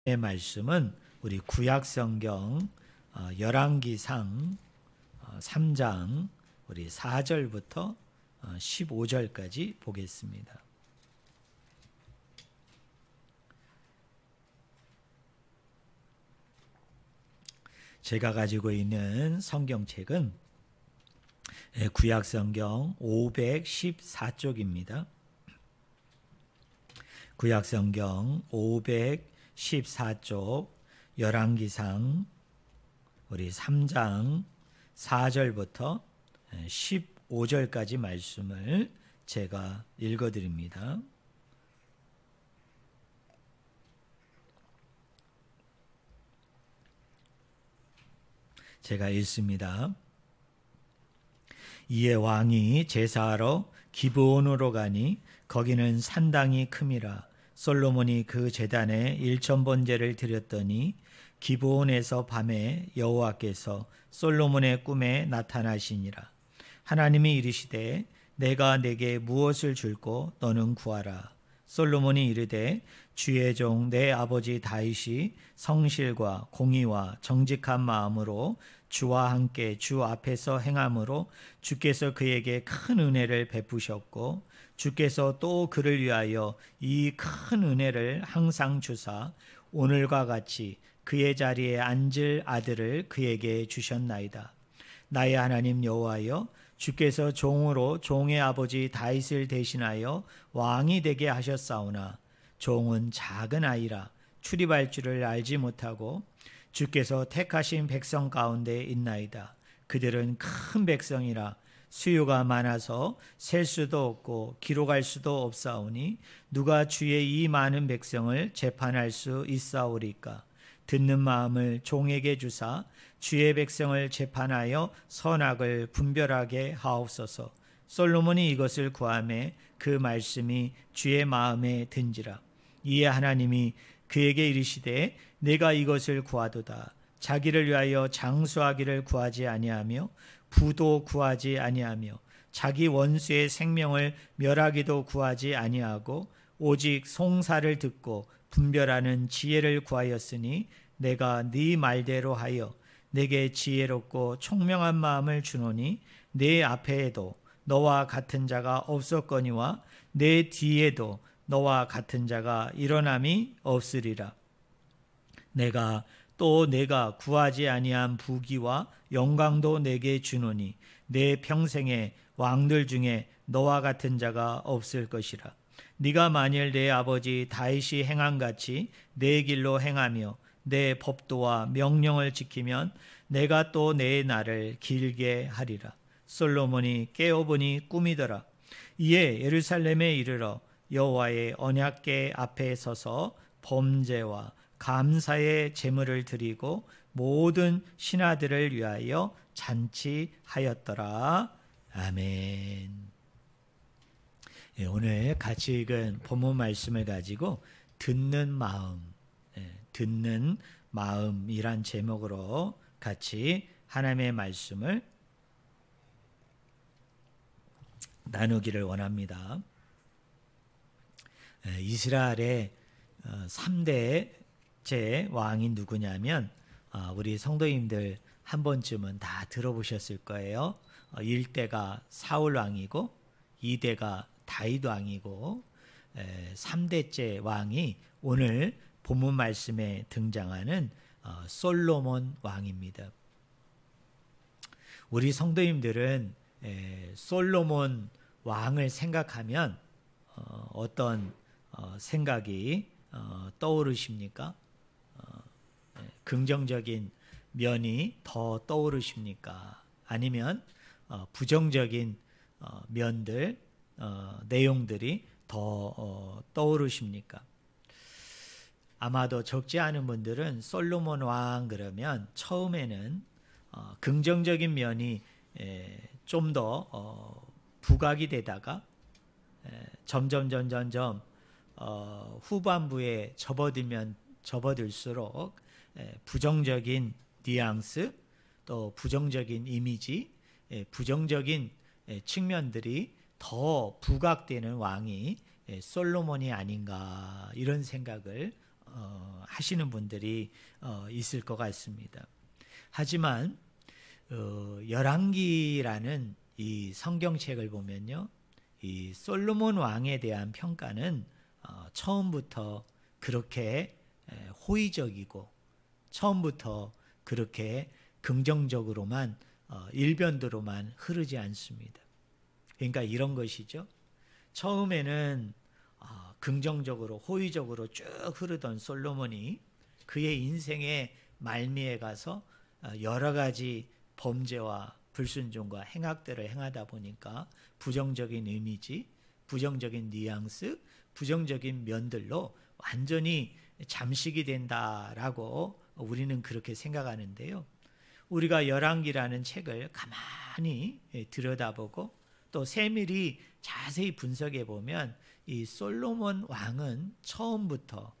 의 말씀은 우리 구약성경 열왕기상 3장 우리 4절부터 15절까지 보겠습니다. 제가 가지고 있는 성경책은 구약성경 514쪽입니다. 구약성경 514쪽 열왕기상 우리 3장 4절부터 15절까지 말씀을 제가 읽어드립니다. 제가 읽습니다. 이에 왕이 제사하러 기브온으로 가니 거기는 산당이 큼이라. 솔로몬이 그 제단에 일천번제를 드렸더니 기브온에서 밤에 여호와께서 솔로몬의 꿈에 나타나시니라. 하나님이 이르시되 내가 내게 무엇을 줄고 너는 구하라. 솔로몬이 이르되 주의 종 내 아버지 다윗이 성실과 공의와 정직한 마음으로 주와 함께 주 앞에서 행함으로 주께서 그에게 큰 은혜를 베푸셨고 주께서 또 그를 위하여 이 큰 은혜를 항상 주사 오늘과 같이 그의 자리에 앉을 아들을 그에게 주셨나이다. 나의 하나님 여호와여, 주께서 종으로 종의 아버지 다윗을 대신하여 왕이 되게 하셨사오나 종은 작은 아이라 출입할 줄을 알지 못하고 주께서 택하신 백성 가운데 있나이다. 그들은 큰 백성이라 수요가 많아서 셀 수도 없고 기록할 수도 없사오니 누가 주의 이 많은 백성을 재판할 수 있사오리까? 듣는 마음을 종에게 주사 주의 백성을 재판하여 선악을 분별하게 하옵소서. 솔로몬이 이것을 구하매 그 말씀이 주의 마음에 든지라. 이에 하나님이 그에게 이르시되 내가 이것을 구하도다. 자기를 위하여 장수하기를 구하지 아니하며 부도 구하지 아니하며 자기 원수의 생명을 멸하기도 구하지 아니하고 오직 송사를 듣고 분별하는 지혜를 구하였으니 내가 네 말대로 하여 내게 지혜롭고 총명한 마음을 주노니 내 앞에도 너와 같은 자가 없었거니와 내 뒤에도 너와 같은 자가 일어남이 없으리라. 내가 구하지 아니한 부귀와 영광도 내게 주노니 내 평생에 왕들 중에 너와 같은 자가 없을 것이라. 네가 만일 내 아버지 다윗이 행한 같이 내 길로 행하며 내 법도와 명령을 지키면 내가 또 내 날을 길게 하리라. 솔로몬이 깨어보니 꿈이더라. 이에 예루살렘에 이르러 여호와의 언약궤 앞에 서서 범죄와 감사의 제물을 드리고 모든 신하들을 위하여 잔치하였더라. 아멘. 오늘 같이 읽은 본문 말씀을 가지고 듣는 마음이란 제목으로 같이 하나님의 말씀을 나누기를 원합니다. 이스라엘의 3대째 왕이 누구냐면 우리 성도님들 한 번쯤은 다 들어보셨을 거예요. 1대가 사울 왕이고 2대가 다윗 왕이고 3대째 왕이 오늘 본문 말씀에 등장하는 솔로몬 왕입니다. 우리 성도님들은 솔로몬 왕을 생각하면 어떤 생각이 떠오르십니까? 긍정적인 면이 더 떠오르십니까? 아니면 부정적인 면들, 내용들이 더 떠오르십니까? 아마도 적지 않은 분들은 솔로몬 왕 그러면 처음에는 긍정적인 면이 좀 더 부각이 되다가 점점 후반부에 접어들수록 부정적인 뉘앙스 또 부정적인 이미지, 부정적인 측면들이 더 부각되는 왕이 솔로몬이 아닌가 이런 생각을 하시는 분들이 있을 것 같습니다. 하지만 열왕기라는 이 성경책을 보면요, 이 솔로몬 왕에 대한 평가는 처음부터 그렇게 호의적이고 처음부터 그렇게 긍정적으로만 일변도로만 흐르지 않습니다. 그러니까 이런 것이죠. 처음에는 긍정적으로 호의적으로 쭉 흐르던 솔로몬이 그의 인생의 말미에 가서 여러 가지 범죄와 불순종과 행악들을 행하다 보니까 부정적인 이미지, 부정적인 뉘앙스, 부정적인 면들로 완전히 잠식이 된다라고 우리는 그렇게 생각하는데요. 우리가 열왕기라는 책을 가만히 들여다보고 또 세밀히 자세히 분석해 보면 이 솔로몬 왕은 처음부터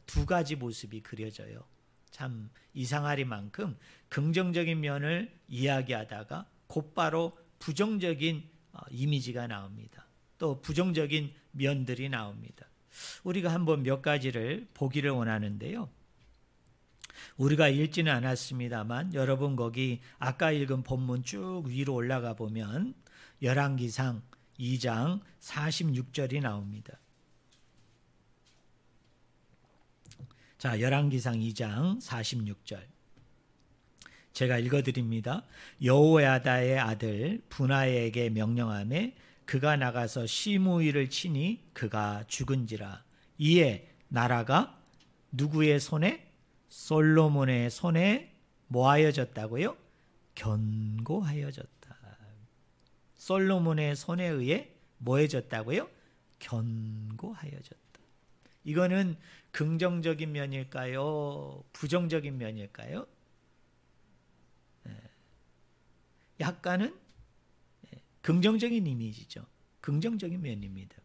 두 가지 모습이 그려져요. 참 이상하리만큼 긍정적인 면을 이야기하다가 곧바로 부정적인 이미지가 나옵니다. 또 부정적인 면들이 나옵니다. 우리가 한번 몇 가지를 보기를 원하는데요. 우리가 읽지는 않았습니다만 여러분 거기 아까 읽은 본문 쭉 위로 올라가 보면 열왕기상 2장 46절이 나옵니다. 자, 열왕기상 2장 46절. 제가 읽어드립니다. 여호야다의 아들 분하에게 명령하매 그가 나가서 시므이를 치니 그가 죽은지라. 이에 나라가 누구의 손에? 솔로몬의 손에 뭐하여졌다고요? 견고하여졌다. 솔로몬의 손에 의해 뭐해졌다고요? 견고하여졌다. 이거는 긍정적인 면일까요? 부정적인 면일까요? 약간은 긍정적인 이미지죠. 긍정적인 면입니다.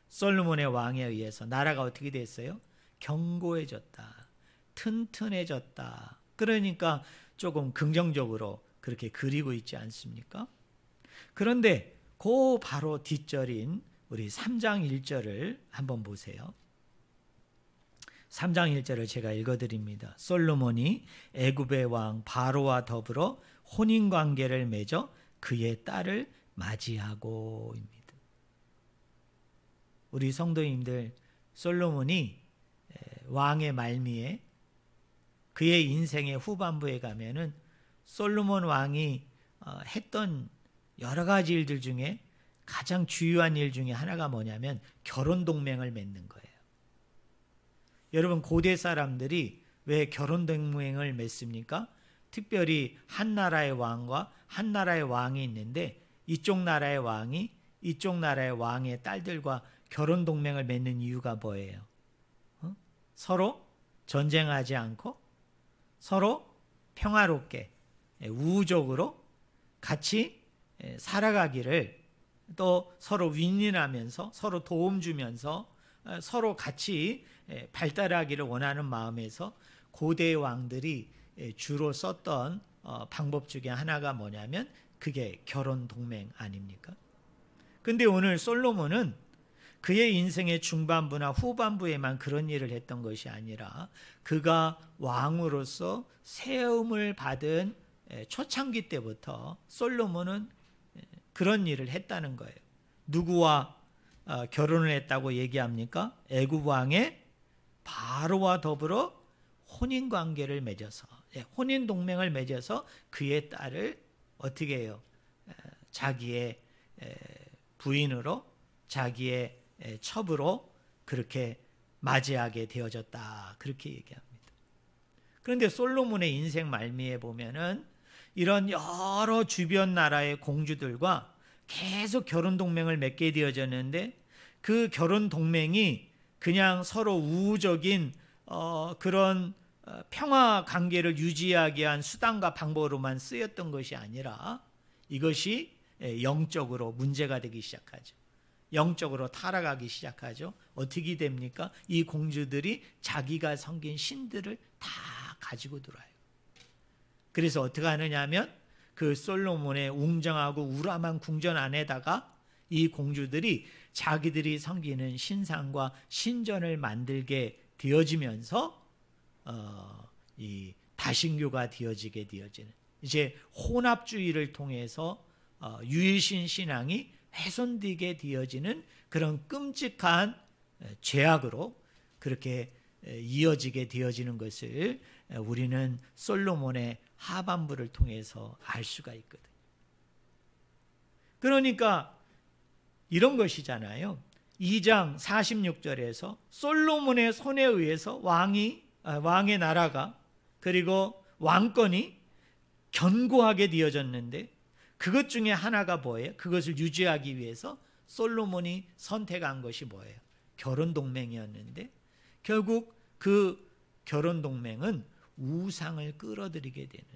솔로몬의 왕에 의해서 나라가 어떻게 됐어요? 견고해졌다. 튼튼해졌다. 그러니까 조금 긍정적으로 그렇게 그리고 있지 않습니까? 그런데 그 바로 뒷절인 우리 3장 1절을 한번 보세요. 3장 1절을 제가 읽어드립니다. 솔로몬이 애굽의 왕 바로와 더불어 혼인관계를 맺어 그의 딸을 맞이하고입니다. 우리 성도님들, 솔로몬이 왕의 말미에 그의 인생의 후반부에 가면은 솔로몬 왕이 했던 여러 가지 일들 중에 가장 주요한 일 중에 하나가 뭐냐면 결혼 동맹을 맺는 거예요. 여러분 고대 사람들이 왜 결혼 동맹을 맺습니까? 특별히 한 나라의 왕과 한 나라의 왕이 있는데 이쪽 나라의 왕이 이쪽 나라의 왕의 딸들과 결혼 동맹을 맺는 이유가 뭐예요? 서로 전쟁하지 않고 서로 평화롭게 우호적으로 같이 살아가기를, 또 서로 윈윈하면서 서로 도움 주면서 서로 같이 발달하기를 원하는 마음에서 고대 왕들이 주로 썼던 방법 중에 하나가 뭐냐면 그게 결혼 동맹 아닙니까? 근데 오늘 솔로몬은 그의 인생의 중반부나 후반부에만 그런 일을 했던 것이 아니라 그가 왕으로서 세움을 받은 초창기 때부터 솔로몬은 그런 일을 했다는 거예요. 누구와 결혼을 했다고 얘기합니까? 애굽 왕의 바로와 더불어 혼인 관계를 맺어서, 혼인 동맹을 맺어서 그의 딸을 어떻게 해요? 자기의 부인으로, 자기의 첩으로 그렇게 맞이하게 되어졌다. 그렇게 얘기합니다. 그런데 솔로몬의 인생 말미에 보면은 이런 여러 주변 나라의 공주들과 계속 결혼 동맹을 맺게 되어졌는데 그 결혼 동맹이 그냥 서로 우호적인 그런 평화 관계를 유지하기 위한 수단과 방법으로만 쓰였던 것이 아니라 이것이 영적으로 문제가 되기 시작하죠. 영적으로 타락하기 시작하죠. 어떻게 됩니까? 이 공주들이 자기가 섬긴 신들을 다 가지고 들어와요. 그래서 어떻게 하느냐 하면 그 솔로몬의 웅장하고 우람한 궁전 안에다가 이 공주들이 자기들이 섬기는 신상과 신전을 만들게 되어지면서 이 다신교가 되어지게 되어지는, 이제 혼합주의를 통해서 유일신 신앙이 훼손되게 되어지는 그런 끔찍한 죄악으로 그렇게 이어지게 되어지는 것을 우리는 솔로몬의 하반부를 통해서 알 수가 있거든요. 그러니까 이런 것이잖아요. 2장 46절에서 솔로몬의 손에 의해서 왕의 나라가, 그리고 왕권이 견고하게 되어졌는데, 그것 중에 하나가 뭐예요? 그것을 유지하기 위해서 솔로몬이 선택한 것이 뭐예요? 결혼 동맹이었는데, 결국 그 결혼 동맹은 우상을 끌어들이게 되는,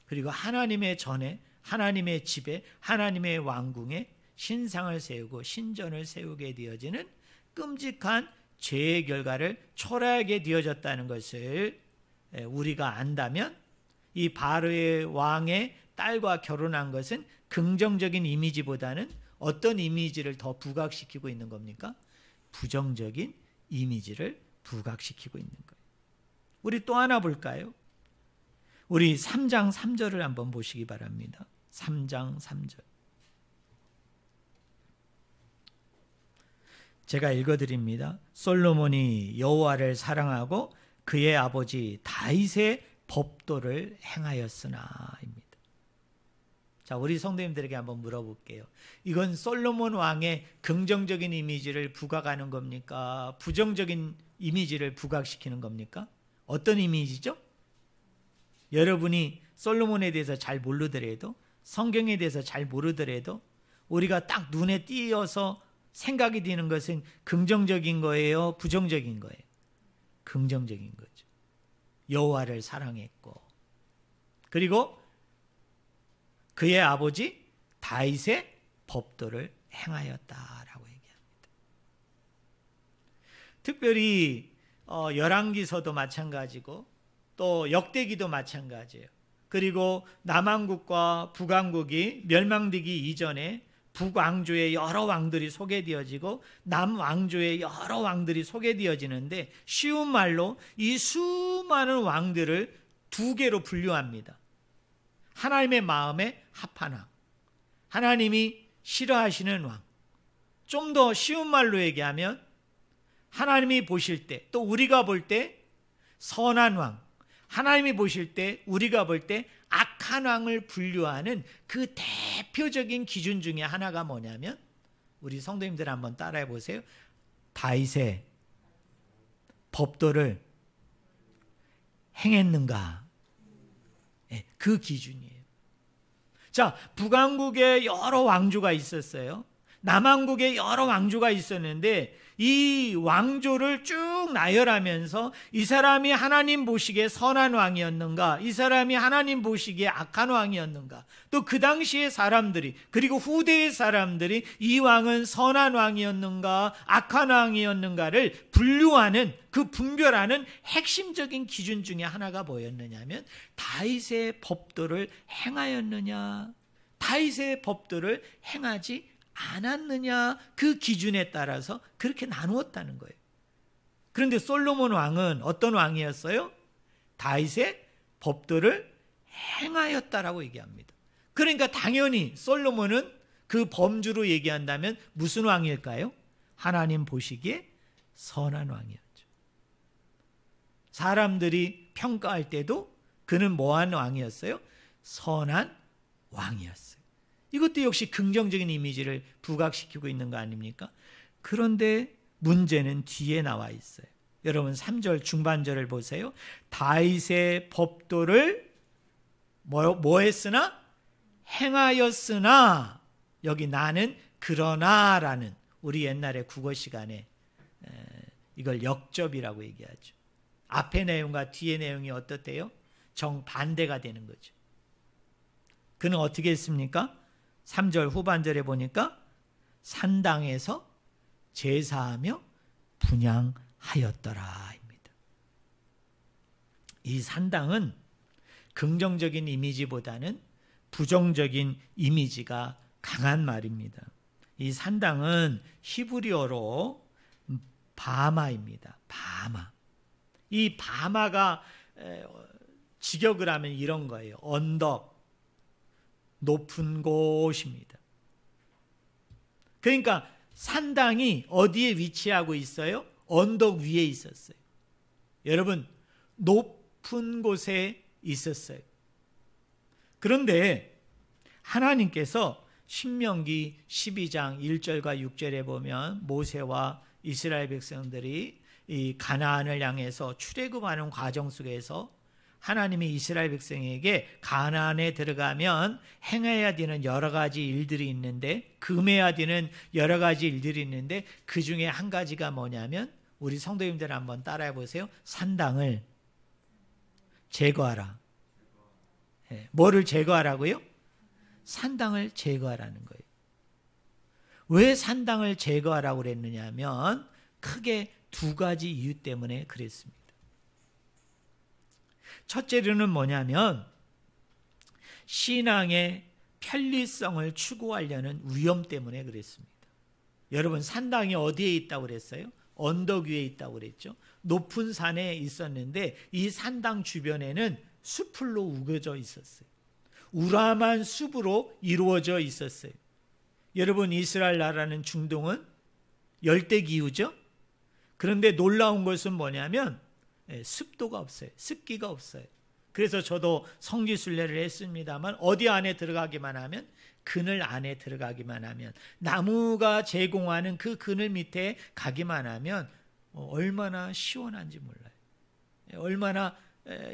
그리고 하나님의 전에, 하나님의 집에, 하나님의 왕궁에 신상을 세우고 신전을 세우게 되어지는 끔찍한 죄의 결과를 초래하게 되어졌다는 것을 우리가 안다면, 이 바로의 왕의 딸과 결혼한 것은 긍정적인 이미지보다는 어떤 이미지를 더 부각시키고 있는 겁니까? 부정적인 이미지를 부각시키고 있는 거예요. 우리 또 하나 볼까요? 우리 3장 3절을 한번 보시기 바랍니다. 3장 3절. 제가 읽어드립니다. 솔로몬이 여호와를 사랑하고 그의 아버지 다윗의 법도를 행하였으나입니다. 자, 우리 성도님들에게 한번 물어볼게요. 이건 솔로몬 왕의 긍정적인 이미지를 부각하는 겁니까? 부정적인 이미지를 부각시키는 겁니까? 어떤 이미지죠? 여러분이 솔로몬에 대해서 잘 모르더라도, 성경에 대해서 잘 모르더라도 우리가 딱 눈에 띄어서 생각이 드는 것은 긍정적인 거예요? 부정적인 거예요? 긍정적인 거죠. 여호와를 사랑했고, 그리고 그의 아버지 다윗의 법도를 행하였다라고 얘기합니다. 특별히 열왕기서도 마찬가지고 또 역대기도 마찬가지예요. 그리고 남왕국과 북왕국이 멸망되기 이전에 북왕조의 여러 왕들이 소개되어지고 남왕조의 여러 왕들이 소개되어지는데, 쉬운 말로 이 수많은 왕들을 두 개로 분류합니다. 하나님의 마음에 합한 왕, 하나님이 싫어하시는 왕. 좀 더 쉬운 말로 얘기하면 하나님이 보실 때, 또 우리가 볼 때 선한 왕, 하나님이 보실 때, 우리가 볼 때 악한 왕을 분류하는 그 대표적인 기준 중에 하나가 뭐냐면, 우리 성도님들 한번 따라해 보세요. 다윗의 법도를 행했는가? 그 기준이에요. 자, 북왕국에 여러 왕조가 있었어요. 남왕국에 여러 왕조가 있었는데, 이 왕조를 쭉 나열하면서 이 사람이 하나님 보시기에 선한 왕이었는가, 이 사람이 하나님 보시기에 악한 왕이었는가, 또 그 당시의 사람들이, 그리고 후대의 사람들이 이 왕은 선한 왕이었는가 악한 왕이었는가를 분류하는, 그 분별하는 핵심적인 기준 중에 하나가 뭐였느냐면 다윗의 법도를 행하였느냐, 다윗의 법도를 행하지 않았느냐, 그 기준에 따라서 그렇게 나누었다는 거예요. 그런데 솔로몬 왕은 어떤 왕이었어요? 다윗의 법도를 행하였다라고 얘기합니다. 그러니까 당연히 솔로몬은 그 범주로 얘기한다면 무슨 왕일까요? 하나님 보시기에 선한 왕이었죠. 사람들이 평가할 때도 그는 뭐한 왕이었어요? 선한 왕이었어요. 이것도 역시 긍정적인 이미지를 부각시키고 있는 거 아닙니까? 그런데 문제는 뒤에 나와 있어요. 여러분 3절 중반절을 보세요. 다윗의 법도를 뭐 했으나? 행하였으나, 여기 나는 그러나라는, 우리 옛날에 국어 시간에 이걸 역접이라고 얘기하죠. 앞의 내용과 뒤의 내용이 어떻대요? 정반대가 되는 거죠. 그는 어떻게 했습니까? 3절 후반절에 보니까 산당에서 제사하며 분향하였더라입니다. 이 산당은 긍정적인 이미지보다는 부정적인 이미지가 강한 말입니다. 이 산당은 히브리어로 바마입니다. 바마. 이 바마가 직역을 하면 이런 거예요. 언덕, 높은 곳입니다. 그러니까 산당이 어디에 위치하고 있어요? 언덕 위에 있었어요. 여러분, 높은 곳에 있었어요. 그런데 하나님께서 신명기 12장 1절과 6절에 보면 모세와 이스라엘 백성들이 이 가나안을 향해서 출애굽하는 과정 속에서 하나님이 이스라엘 백성에게 가나안에 들어가면 행해야 되는 여러 가지 일들이 있는데, 금해야 되는 여러 가지 일들이 있는데, 그 중에 한 가지가 뭐냐면, 우리 성도님들 한번 따라해 보세요. 산당을 제거하라. 뭐를 제거하라고요? 산당을 제거하라는 거예요. 왜 산당을 제거하라고 그랬느냐 하면 크게 두 가지 이유 때문에 그랬습니다. 첫째로는 뭐냐면 신앙의 편리성을 추구하려는 위험 때문에 그랬습니다. 여러분, 산당이 어디에 있다고 그랬어요? 언덕 위에 있다고 그랬죠. 높은 산에 있었는데 이 산당 주변에는 숲으로 우겨져 있었어요. 우람한 숲으로 이루어져 있었어요. 여러분, 이스라엘 나라는 중동은 열대기후죠. 그런데 놀라운 것은 뭐냐면 습도가 없어요. 습기가 없어요. 그래서 저도 성지순례를 했습니다만 어디 안에 들어가기만 하면, 그늘 안에 들어가기만 하면, 나무가 제공하는 그 그늘 밑에 가기만 하면 얼마나 시원한지 몰라요. 얼마나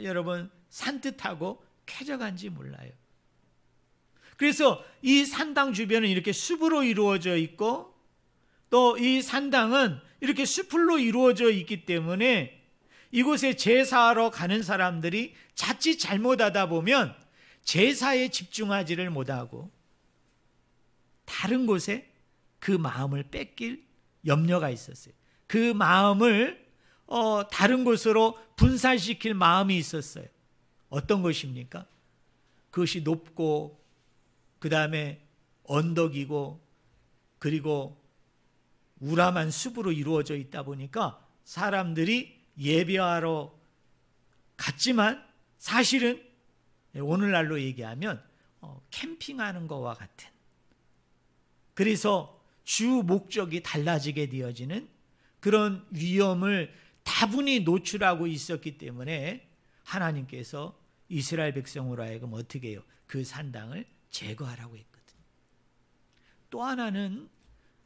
여러분 산뜻하고 쾌적한지 몰라요. 그래서 이 산당 주변은 이렇게 숲으로 이루어져 있고, 또 이 산당은 이렇게 숲으로 이루어져 있기 때문에 이곳에 제사하러 가는 사람들이 자칫 잘못하다 보면 제사에 집중하지를 못하고 다른 곳에 그 마음을 뺏길 염려가 있었어요. 그 마음을 다른 곳으로 분산시킬 마음이 있었어요. 어떤 것입니까? 그것이 높고 그 다음에 언덕이고 그리고 우람한 숲으로 이루어져 있다 보니까 사람들이 예배하러 갔지만 사실은 오늘날로 얘기하면 캠핑하는 것과 같은, 그래서 주 목적이 달라지게 되어지는 그런 위험을 다분히 노출하고 있었기 때문에 하나님께서 이스라엘 백성으로 하여금 어떻게 해요? 그 산당을 제거하라고 했거든요. 또 하나는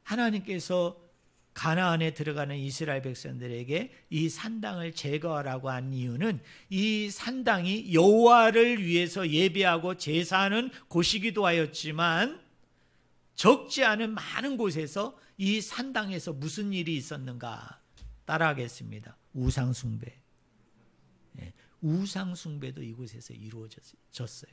하나님께서 가나안에 들어가는 이스라엘 백성들에게 이 산당을 제거하라고 한 이유는 이 산당이 여호와를 위해서 예배하고 제사하는 곳이기도 하였지만 적지 않은 많은 곳에서 이 산당에서 무슨 일이 있었는가 따라하겠습니다. 우상숭배. 우상숭배도 이곳에서 이루어졌어요.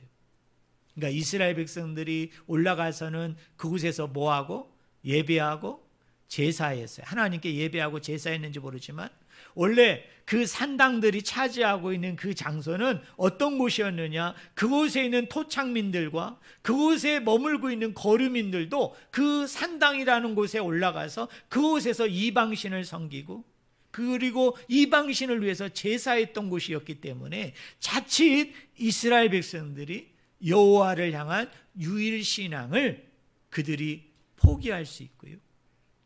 그러니까 이스라엘 백성들이 올라가서는 그곳에서 뭐하고? 예배하고 제사했어요. 하나님께 예배하고 제사했는지 모르지만 원래 그 산당들이 차지하고 있는 그 장소는 어떤 곳이었느냐? 그곳에 있는 토착민들과 그곳에 머물고 있는 거류민들도 그 산당이라는 곳에 올라가서 그곳에서 이방신을 섬기고 그리고 이방신을 위해서 제사했던 곳이었기 때문에 자칫 이스라엘 백성들이 여호와를 향한 유일신앙을 그들이 포기할 수 있고요.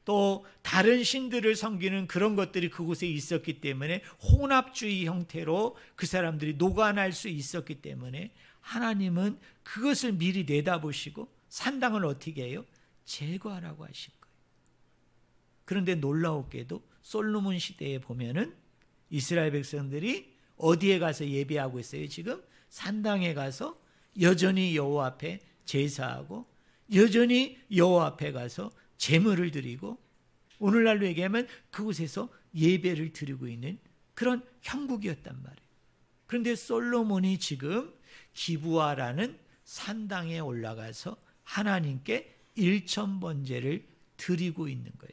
또 다른 신들을 섬기는 그런 것들이 그곳에 있었기 때문에 혼합주의 형태로 그 사람들이 노관할 수 있었기 때문에 하나님은 그것을 미리 내다보시고 산당을 어떻게 해요? 제거하라고 하신 거예요. 그런데 놀라웠게도 솔로몬 시대에 보면은 이스라엘 백성들이 어디에 가서 예배하고 있어요? 지금 산당에 가서 여전히 여호와 앞에 제사하고 여전히 여호와 앞에 가서 제물을 드리고 오늘날로 얘기하면 그곳에서 예배를 드리고 있는 그런 형국이었단 말이에요. 그런데 솔로몬이 지금 기브아라는 산당에 올라가서 하나님께 일천번제를 드리고 있는 거예요.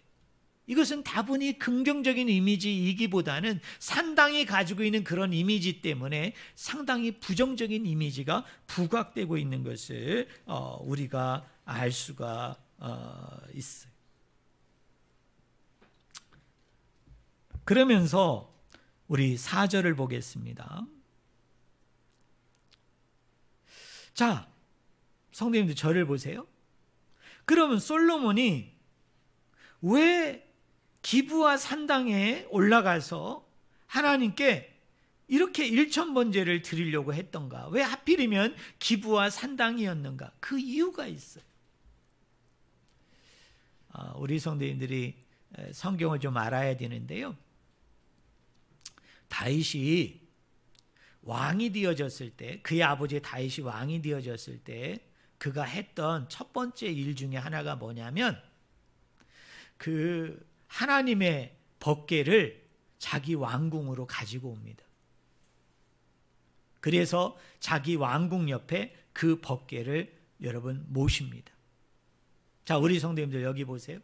이것은 다분히 긍정적인 이미지이기보다는 산당이 가지고 있는 그런 이미지 때문에 상당히 부정적인 이미지가 부각되고 있는 것을 우리가 알 수가 있어요. 그러면서 우리 4절을 보겠습니다. 자, 성도님들 저를 보세요. 그러면 솔로몬이 왜 기브와 산당에 올라가서 하나님께 이렇게 일천번제를 드리려고 했던가? 왜 하필이면 기브와 산당이었는가? 그 이유가 있어요. 우리 성도님들이 성경을 좀 알아야 되는데요. 다윗이 왕이 되어졌을 때, 그의 아버지 다윗이 왕이 되어졌을 때 그가 했던 첫 번째 일 중에 하나가 뭐냐면 그 하나님의 법궤를 자기 왕궁으로 가지고 옵니다. 그래서 자기 왕궁 옆에 그 법궤를 여러분 모십니다. 자, 우리 성도님들 여기 보세요.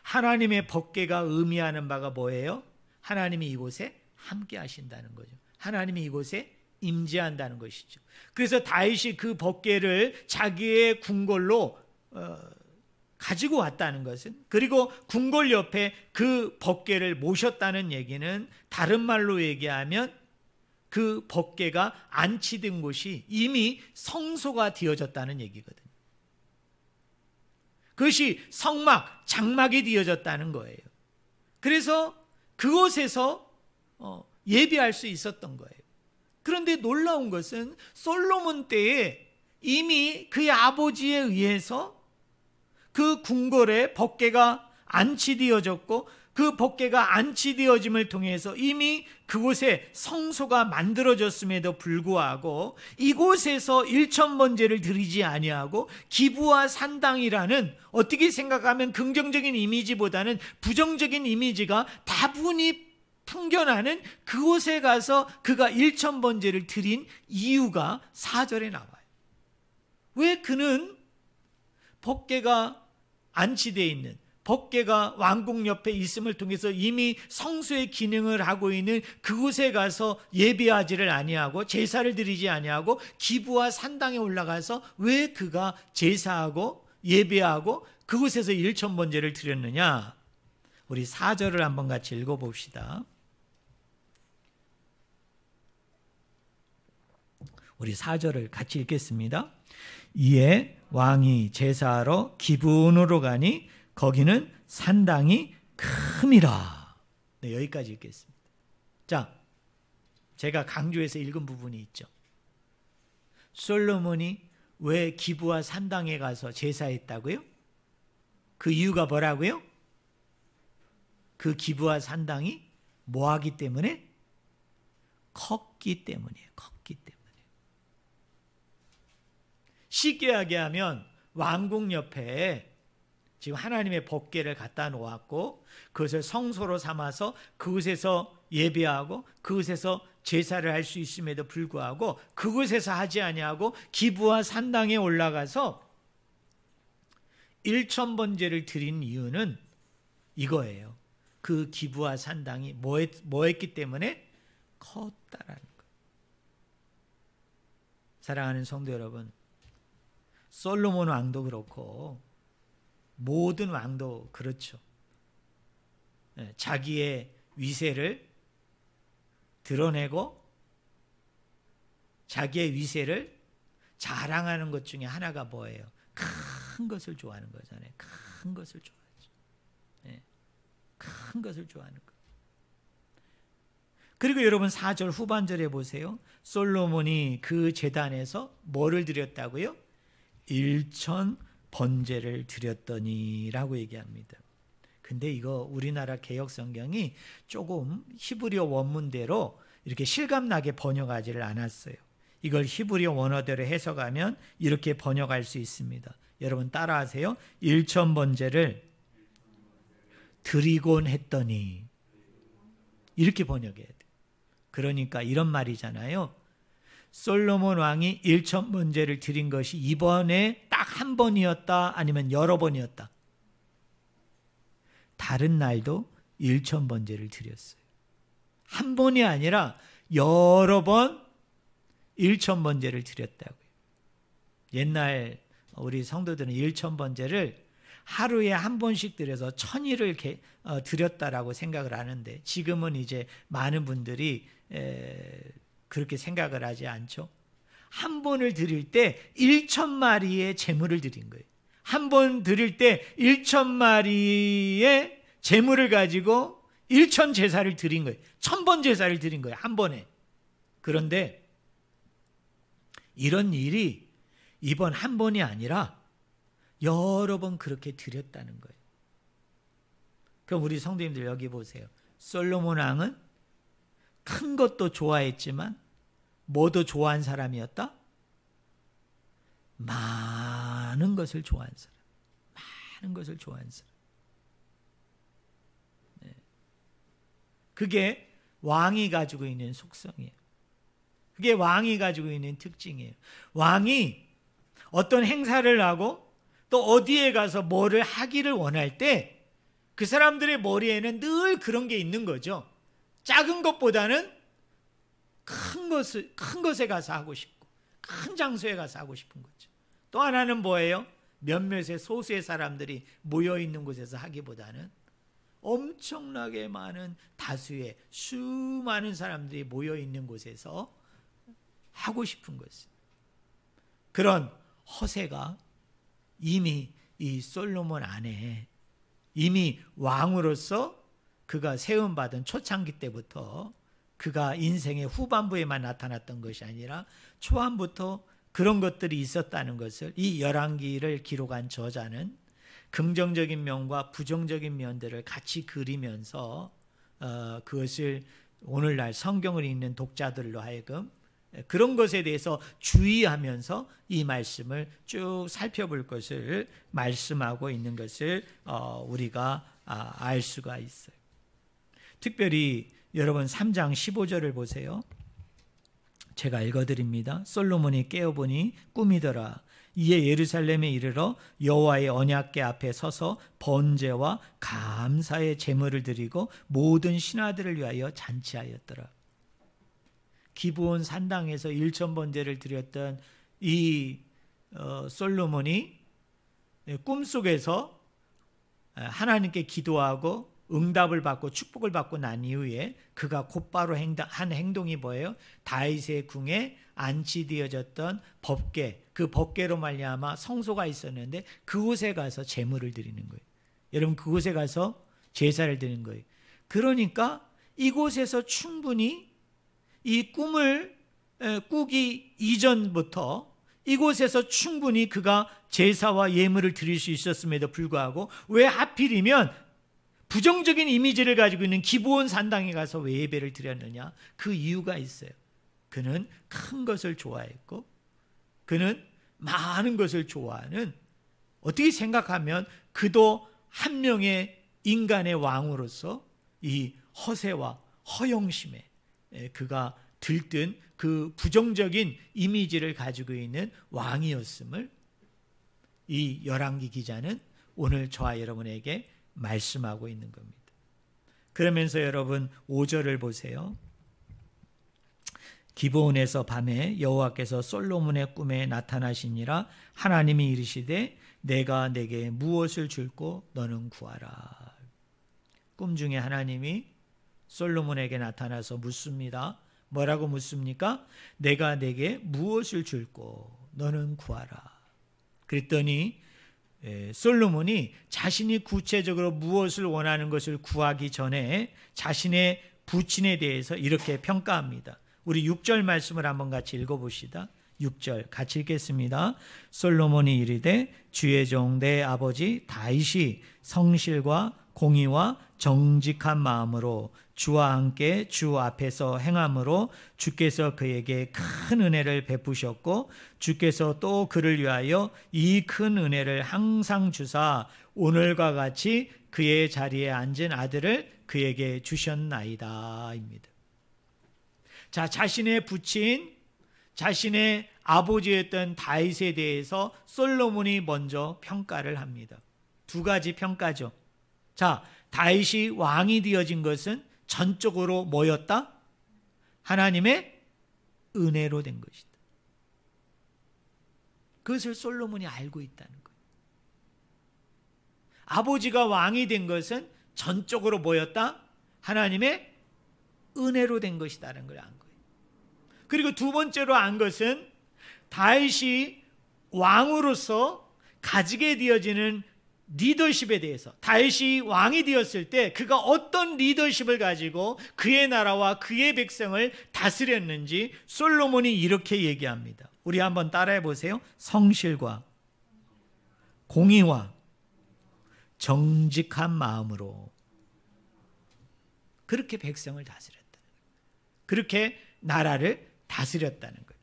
하나님의 법궤가 의미하는 바가 뭐예요? 하나님이 이곳에 함께 하신다는 거죠. 하나님이 이곳에 임재한다는 것이죠. 그래서 다윗이 그 법궤를 자기의 궁궐로 가지고 왔다는 것은, 그리고 궁궐 옆에 그 법궤를 모셨다는 얘기는 다른 말로 얘기하면 그 법궤가 안치된 곳이 이미 성소가 되어졌다는 얘기거든요. 그것이 성막, 장막이 되어졌다는 거예요. 그래서 그곳에서 예배할 수 있었던 거예요. 그런데 놀라운 것은 솔로몬 때에 이미 그의 아버지에 의해서 그 궁궐에 법궤가 안치되어졌고, 그 법궤가 안치되어짐을 통해서 이미 그곳에 성소가 만들어졌음에도 불구하고 이곳에서 일천번제를 드리지 아니하고 기브와 산당이라는, 어떻게 생각하면 긍정적인 이미지보다는 부정적인 이미지가 다분히 풍겨나는 그곳에 가서 그가 일천번제를 드린 이유가 4절에 나와요. 왜 그는 법궤가 안치되어 있는, 법궤가 왕궁 옆에 있음을 통해서 이미 성소의 기능을 하고 있는 그곳에 가서 예배하지를 아니하고 제사를 드리지 아니하고 기브와 산당에 올라가서 왜 그가 제사하고 예배하고 그곳에서 일천번제를 드렸느냐? 우리 4절을 한번 같이 읽어봅시다. 우리 4절을 같이 읽겠습니다. 이에 왕이 제사하러 기브온으로 가니 거기는 산당이 큼이라. 네, 여기까지 읽겠습니다. 자, 제가 강조해서 읽은 부분이 있죠. 솔로몬이 왜 기브와 산당에 가서 제사했다고요? 그 이유가 뭐라고요? 그 기브와 산당이 뭐하기 때문에? 컸기 때문이에요. 컸기 때문에. 쉽게 이야기하면 왕궁 옆에 지금 하나님의 법궤를 갖다 놓았고 그것을 성소로 삼아서 그곳에서 예배하고 그곳에서 제사를 할 수 있음에도 불구하고 그곳에서 하지 아니하고 기브와 산당에 올라가서 일천번제를 드린 이유는 이거예요. 그 기브와 산당이 뭐 했기 때문에? 컸다라는 거예요. 사랑하는 성도 여러분, 솔로몬 왕도 그렇고 모든 왕도 그렇죠. 자기의 위세를 드러내고 자기의 위세를 자랑하는 것 중에 하나가 뭐예요? 큰 것을 좋아하는 거잖아요. 큰 것을 좋아하죠. 큰 것을 좋아하는 것. 그리고 여러분 4절 후반절에 보세요. 솔로몬이 그 제단에서 뭐를 드렸다고요? 일천번제를 드렸더니라고 얘기합니다. 근데 이거 우리나라 개역성경이 조금 히브리어 원문대로 이렇게 실감나게 번역하지를 않았어요. 이걸 히브리어 원어대로 해석하면 이렇게 번역할 수 있습니다. 여러분 따라하세요. 일천번제를 드리곤 했더니, 이렇게 번역해야 돼요. 그러니까 이런 말이잖아요. 솔로몬 왕이 일천번제를 드린 것이 이번에 딱 한 번이었다, 아니면 여러 번이었다? 다른 날도 일천번제를 드렸어요. 한 번이 아니라 여러 번 일천번제를 드렸다고요. 옛날 우리 성도들은 일천번제를 하루에 한 번씩 드려서 1000일을 드렸다라고 생각을 하는데, 지금은 이제 많은 분들이 그렇게 생각을 하지 않죠. 한 번을 드릴 때 1000마리의 제물을 드린 거예요. 한 번 드릴 때 1000마리의 제물을 가지고 1000 제사를 드린 거예요. 1000번 제사를 드린 거예요, 한 번에. 그런데 이런 일이 이번 한 번이 아니라 여러 번 그렇게 드렸다는 거예요. 그럼 우리 성도님들 여기 보세요. 솔로몬 왕은 큰 것도 좋아했지만 뭐도 좋아한 사람이었다? 많은 것을 좋아한 사람. 많은 것을 좋아한 사람. 네. 그게 왕이 가지고 있는 속성이에요. 그게 왕이 가지고 있는 특징이에요. 왕이 어떤 행사를 하고 또 어디에 가서 뭐를 하기를 원할 때 그 사람들의 머리에는 늘 그런 게 있는 거죠. 작은 것보다는 큰 것에 가서 하고 싶고, 큰 장소에 가서 하고 싶은 거죠. 또 하나는 뭐예요? 몇몇의 소수의 사람들이 모여 있는 곳에서 하기보다는 엄청나게 많은 다수의 수많은 사람들이 모여 있는 곳에서 하고 싶은 것을. 그런 허세가 이미 이 솔로몬 안에 이미 왕으로서 그가 세움받은 초창기 때부터, 그가 인생의 후반부에만 나타났던 것이 아니라 초반부터 그런 것들이 있었다는 것을 이 열왕기를 기록한 저자는 긍정적인 면과 부정적인 면들을 같이 그리면서 그것을 오늘날 성경을 읽는 독자들로 하여금 그런 것에 대해서 주의하면서 이 말씀을 쭉 살펴볼 것을 말씀하고 있는 것을 우리가 알 수가 있어요. 특별히 여러분 3장 15절을 보세요. 제가 읽어드립니다. 솔로몬이 깨어보니 꿈이더라. 이에 예루살렘에 이르러 여호와의 언약궤 앞에 서서 번제와 감사의 제물을 드리고 모든 신하들을 위하여 잔치하였더라. 기브온 산당에서 1000번제를 드렸던 이 솔로몬이 꿈속에서 하나님께 기도하고 응답을 받고 축복을 받고 난 이후에 그가 곧바로 한 행동이 뭐예요? 다윗의 궁에 안치되어졌던 법궤, 그 법궤로 말미암아 성소가 있었는데 그곳에 가서 제물을 드리는 거예요. 여러분, 그곳에 가서 제사를 드리는 거예요. 그러니까 이곳에서 충분히 이 꿈을 꾸기 이전부터 이곳에서 충분히 그가 제사와 예물을 드릴 수 있었음에도 불구하고 왜 하필이면 부정적인 이미지를 가지고 있는 기브온 산당에 가서 왜 예배를 드렸느냐? 그 이유가 있어요. 그는 큰 것을 좋아했고 그는 많은 것을 좋아하는, 어떻게 생각하면 그도 한 명의 인간의 왕으로서 이 허세와 허영심에 그가 들뜬 그 부정적인 이미지를 가지고 있는 왕이었음을 이 열왕기 기자는 오늘 저와 여러분에게 말씀하고 있는 겁니다. 그러면서 여러분 5절을 보세요. 기브온에서 밤에 여호와께서 솔로몬의 꿈에 나타나시니라. 하나님이 이르시되 내가 내게 무엇을 줄고 너는 구하라. 꿈 중에 하나님이 솔로몬에게 나타나서 묻습니다. 뭐라고 묻습니까? 내가 내게 무엇을 줄고 너는 구하라. 그랬더니 솔로몬이 자신이 구체적으로 무엇을 원하는 것을 구하기 전에 자신의 부친에 대해서 이렇게 평가합니다. 우리 6절 말씀을 한번 같이 읽어봅시다. 6절 같이 읽겠습니다. 솔로몬이 이르되 주의 종 내 아버지 다윗이 성실과 공의와 정직한 마음으로 주와 함께 주 앞에서 행함으로 주께서 그에게 큰 은혜를 베푸셨고 주께서 또 그를 위하여 이 큰 은혜를 항상 주사 오늘과 같이 그의 자리에 앉은 아들을 그에게 주셨나이다 입니다. 자, 자신의 부친, 자신의 아버지였던 다윗에 대해서 솔로몬이 먼저 평가를 합니다. 두 가지 평가죠. 자, 다윗이 왕이 되어진 것은 전적으로 뭐였다? 하나님의 은혜로 된 것이다. 그것을 솔로몬이 알고 있다는 거예요. 아버지가 왕이 된 것은 전적으로 뭐였다? 하나님의 은혜로 된 것이다라는 걸 안 거예요. 그리고 두 번째로 안 것은 다윗이 왕으로서 가지게 되어지는 리더십에 대해서, 다윗이 왕이 되었을 때 그가 어떤 리더십을 가지고 그의 나라와 그의 백성을 다스렸는지 솔로몬이 이렇게 얘기합니다. 우리 한번 따라해 보세요. 성실과 공의와 정직한 마음으로 그렇게 백성을 다스렸다는 거예요. 그렇게 나라를 다스렸다는 거예요.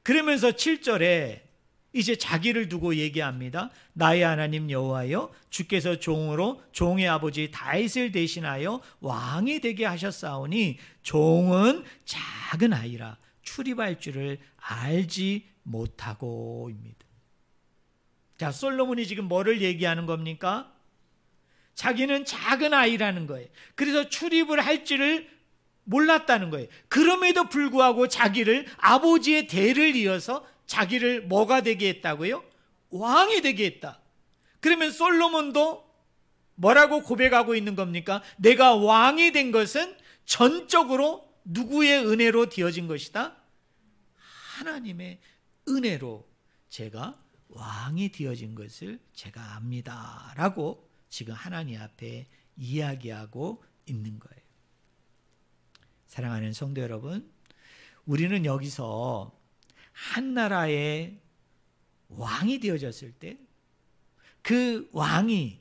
그러면서 7절에 이제 자기를 두고 얘기합니다. 나의 하나님 여호와여, 주께서 종으로 종의 아버지 다윗을 대신하여 왕이 되게 하셨사오니 종은 작은 아이라 출입할 줄을 알지 못하고입니다. 자, 솔로몬이 지금 뭐를 얘기하는 겁니까? 자기는 작은 아이라는 거예요. 그래서 출입을 할지를 몰랐다는 거예요. 그럼에도 불구하고 자기를 아버지의 대를 이어서 자기를 뭐가 되게 했다고요? 왕이 되게 했다. 그러면 솔로몬도 뭐라고 고백하고 있는 겁니까? 내가 왕이 된 것은 전적으로 누구의 은혜로 되어진 것이다? 하나님의 은혜로 제가 왕이 되어진 것을 제가 압니다 라고 지금 하나님 앞에 이야기하고 있는 거예요. 사랑하는 성도 여러분, 우리는 여기서 한 나라의 왕이 되어졌을 때 그 왕이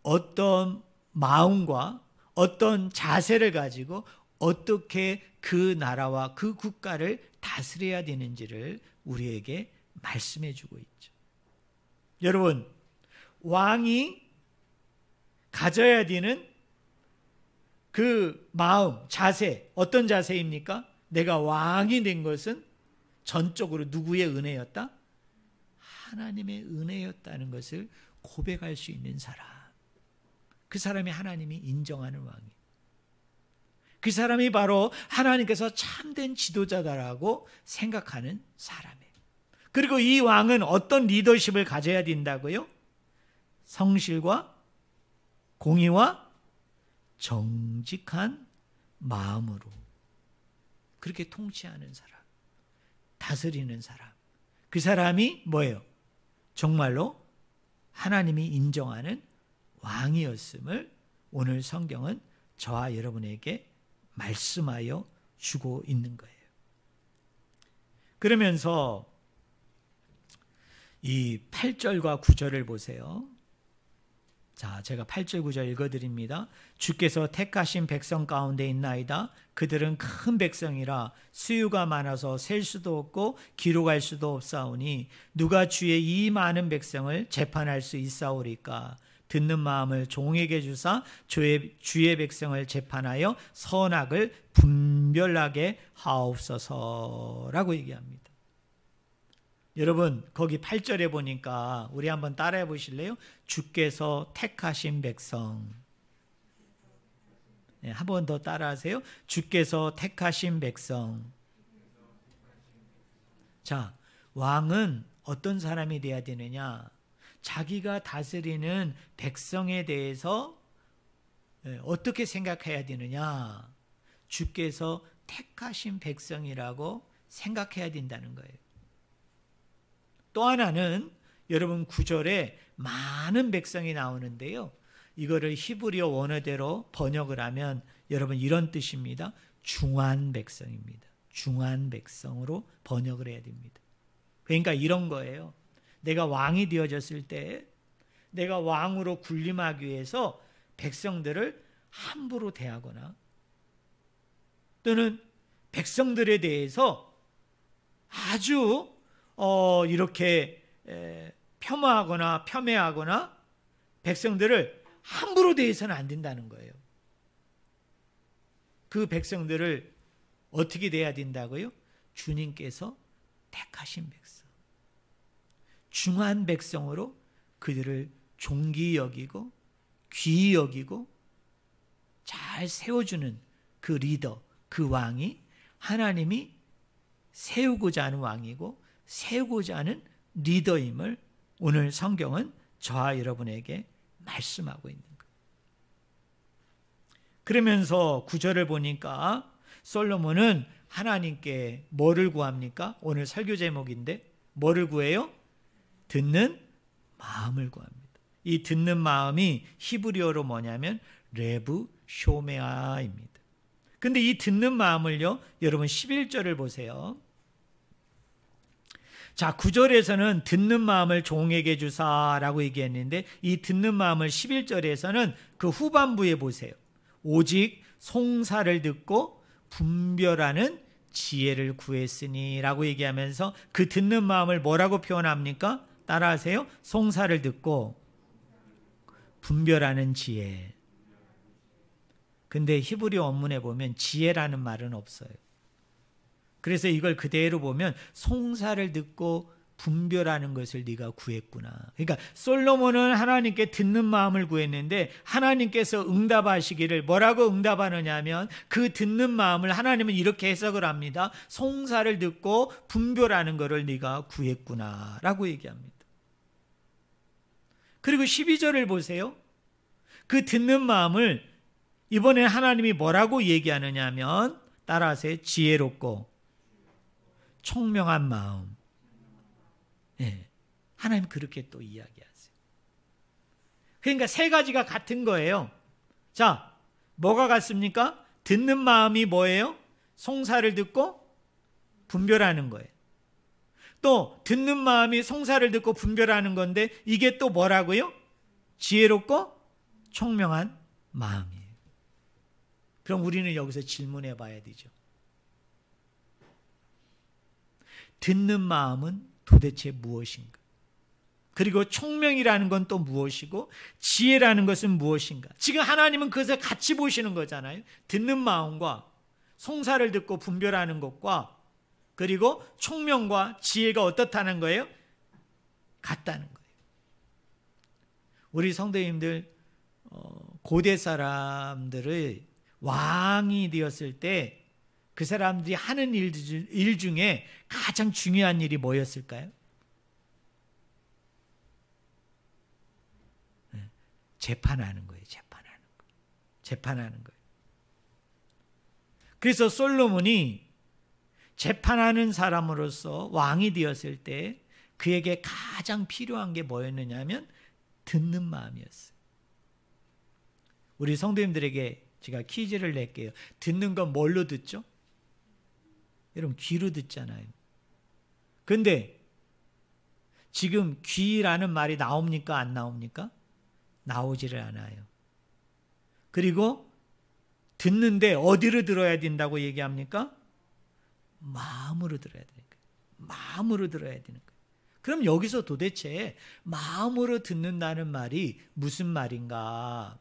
어떤 마음과 어떤 자세를 가지고 어떻게 그 나라와 그 국가를 다스려야 되는지를 우리에게 말씀해 주고 있죠. 여러분, 왕이 가져야 되는 그 마음, 자세, 어떤 자세입니까? 내가 왕이 된 것은 전적으로 누구의 은혜였다? 하나님의 은혜였다는 것을 고백할 수 있는 사람. 그 사람이 하나님이 인정하는 왕이에요. 그 사람이 바로 하나님께서 참된 지도자다라고 생각하는 사람이에요. 그리고 이 왕은 어떤 리더십을 가져야 된다고요? 성실과 공의와 정직한 마음으로 그렇게 통치하는 사람, 다스리는 사람. 그 사람이 뭐예요? 정말로 하나님이 인정하는 왕이었음을 오늘 성경은 저와 여러분에게 말씀하여 주고 있는 거예요. 그러면서 이 8절과 9절을 보세요. 자, 제가 8절 9절 읽어드립니다. 주께서 택하신 백성 가운데 있나이다. 그들은 큰 백성이라 수유가 많아서 셀 수도 없고 기록할 수도 없사오니 누가 주의 이 많은 백성을 재판할 수 있사오리까? 듣는 마음을 종에게 주사 주의 백성을 재판하여 선악을 분별하게 하옵소서라고 얘기합니다. 여러분, 거기 8절에 보니까 우리 한번 따라해 보실래요? 주께서 택하신 백성. 네, 한 번 더 따라하세요. 주께서 택하신 백성. 자, 왕은 어떤 사람이 돼야 되느냐? 자기가 다스리는 백성에 대해서 어떻게 생각해야 되느냐? 주께서 택하신 백성이라고 생각해야 된다는 거예요. 또 하나는 여러분 9절에 많은 백성이 나오는데요. 이거를 히브리어 원어대로 번역을 하면 여러분 이런 뜻입니다. 중한 백성입니다. 중한 백성으로 번역을 해야 됩니다. 그러니까 이런 거예요. 내가 왕이 되어졌을 때 내가 왕으로 군림하기 위해서 백성들을 함부로 대하거나 또는 백성들에 대해서 아주 이렇게 폄하하거나 폄훼하거나 백성들을 함부로 대해서는 안 된다는 거예요. 그 백성들을 어떻게 대해야 된다고요? 주님께서 택하신 백성, 중한 백성으로 그들을 존귀 여기고 귀히 여기고 잘 세워주는 그 리더, 그 왕이 하나님이 세우고자 하는 왕이고 세우고자 하는 리더임을 오늘 성경은 저와 여러분에게 말씀하고 있는 거예요. 그러면서 9절을 보니까 솔로몬은 하나님께 뭐를 구합니까? 오늘 설교 제목인데 뭐를 구해요? 듣는 마음을 구합니다. 이 듣는 마음이 히브리어로 뭐냐면 레브 쇼메아입니다. 근데 이 듣는 마음을요, 여러분 11절을 보세요. 자, 9절에서는 듣는 마음을 종에게 주사라고 얘기했는데 이 듣는 마음을 11절에서는 그 후반부에 보세요. 오직 송사를 듣고 분별하는 지혜를 구했으니 라고 얘기하면서 그 듣는 마음을 뭐라고 표현합니까? 따라하세요. 송사를 듣고 분별하는 지혜. 근데 히브리 원문에 보면 지혜라는 말은 없어요. 그래서 이걸 그대로 보면 송사를 듣고 분별하는 것을 네가 구했구나. 그러니까 솔로몬은 하나님께 듣는 마음을 구했는데 하나님께서 응답하시기를 뭐라고 응답하느냐 하면 그 듣는 마음을 하나님은 이렇게 해석을 합니다. 송사를 듣고 분별하는 것을 네가 구했구나 라고 얘기합니다. 그리고 12절을 보세요. 그 듣는 마음을 이번에 하나님이 뭐라고 얘기하느냐 하면 따라하세요. 지혜롭고 총명한 마음. 네, 하나님 그렇게 또 이야기하세요. 그러니까 세 가지가 같은 거예요. 자, 뭐가 같습니까? 듣는 마음이 뭐예요? 송사를 듣고 분별하는 거예요. 또 듣는 마음이 송사를 듣고 분별하는 건데 이게 또 뭐라고요? 지혜롭고 총명한 마음이에요. 그럼 우리는 여기서 질문해 봐야 되죠. 듣는 마음은 도대체 무엇인가? 그리고 총명이라는 건 또 무엇이고 지혜라는 것은 무엇인가? 지금 하나님은 그것을 같이 보시는 거잖아요. 듣는 마음과 송사를 듣고 분별하는 것과 그리고 총명과 지혜가 어떻다는 거예요? 같다는 거예요. 우리 성도님들 고대 사람들의 왕이 되었을 때 그 사람들이 하는 일 중에 가장 중요한 일이 뭐였을까요? 재판하는 거예요. 재판하는 거예요. 그래서 솔로몬이 재판하는 사람으로서 왕이 되었을 때 그에게 가장 필요한 게 뭐였느냐 하면 듣는 마음이었어요. 우리 성도님들에게 제가 퀴즈를 낼게요. 듣는 건 뭘로 듣죠? 여러분 귀로 듣잖아요. 근데 지금 귀라는 말이 나옵니까? 안 나옵니까? 나오지를 않아요. 그리고 듣는데 어디로 들어야 된다고 얘기합니까? 마음으로 들어야 되는 거예요. 마음으로 들어야 되는 거예요. 그럼 여기서 도대체 마음으로 듣는다는 말이 무슨 말인가?